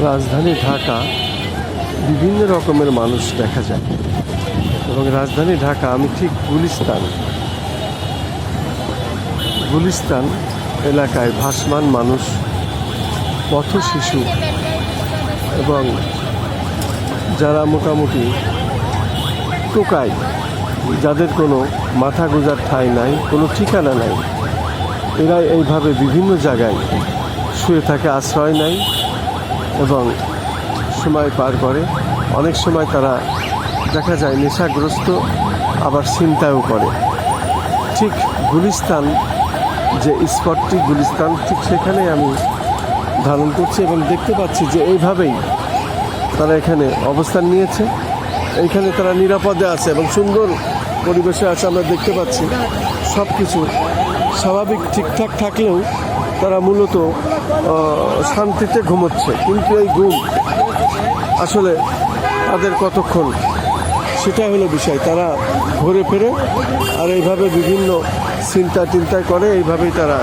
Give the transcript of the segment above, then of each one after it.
রাজধানী ঢাকা বিভিন্ন রকমের মানুষ দেখা যায় এবং রাজধানী ঢাকা আমি ঠিক গুলিস্তান এলাকায় ভাসমান মানুষ, পথ শিশু এবং যারা মোটামুটি টোকাই, যাদের কোনো মাথা গোঁজার ঠাঁই নাই, কোনো ঠিকানা নাই, এরা এইভাবে বিভিন্ন জায়গায় শুয়ে থাকে, আশ্রয় নাই এবং সময় পার করে। অনেক সময় তারা দেখা যায় নেশাগ্রস্ত, আবার ছিনতাইও করে। ঠিক গুলিস্তান যে স্পটটি, গুলিস্তান ঠিক সেখানে আমি ধারণ করছি এবং দেখতে পাচ্ছি যে এইভাবেই তারা এখানে অবস্থান নিয়েছে। এইখানে তারা নিরাপদে আছে এবং সুন্দর পরিবেশে আছে। আমরা দেখতে পাচ্ছি সব কিছু স্বাভাবিক ঠিকঠাক থাকলেও তারা মূলত শান্তিতে ঘুমোচ্ছে, কিন্তু এই ঘুম আসলে তাদের কতক্ষণ, সেটা হলো বিষয়। তারা ঘুরে ফেরে আর এইভাবে বিভিন্ন চিন্তা করে, এইভাবেই তারা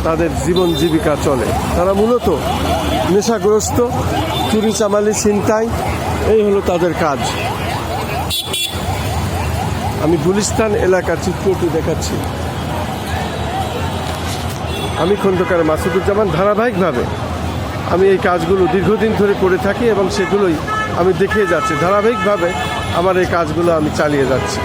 তাদের জীবন জীবিকা চলে। তারা মূলত নেশাগ্রস্ত, চুরি চামারি, ছিনতাই, এই হলো তাদের কাজ। আমি গুলিস্তান এলাকার চিত্রটি দেখাচ্ছি। আমি খন্দকার মাসুদুজ্জামান। ধারাবাহিকভাবে আমি এই কাজগুলো দীর্ঘদিন ধরে করে থাকি এবং সেগুলোই আমি দেখিয়ে যাচ্ছি। ধারাবাহিকভাবে আমার এই কাজগুলো আমি চালিয়ে যাচ্ছি।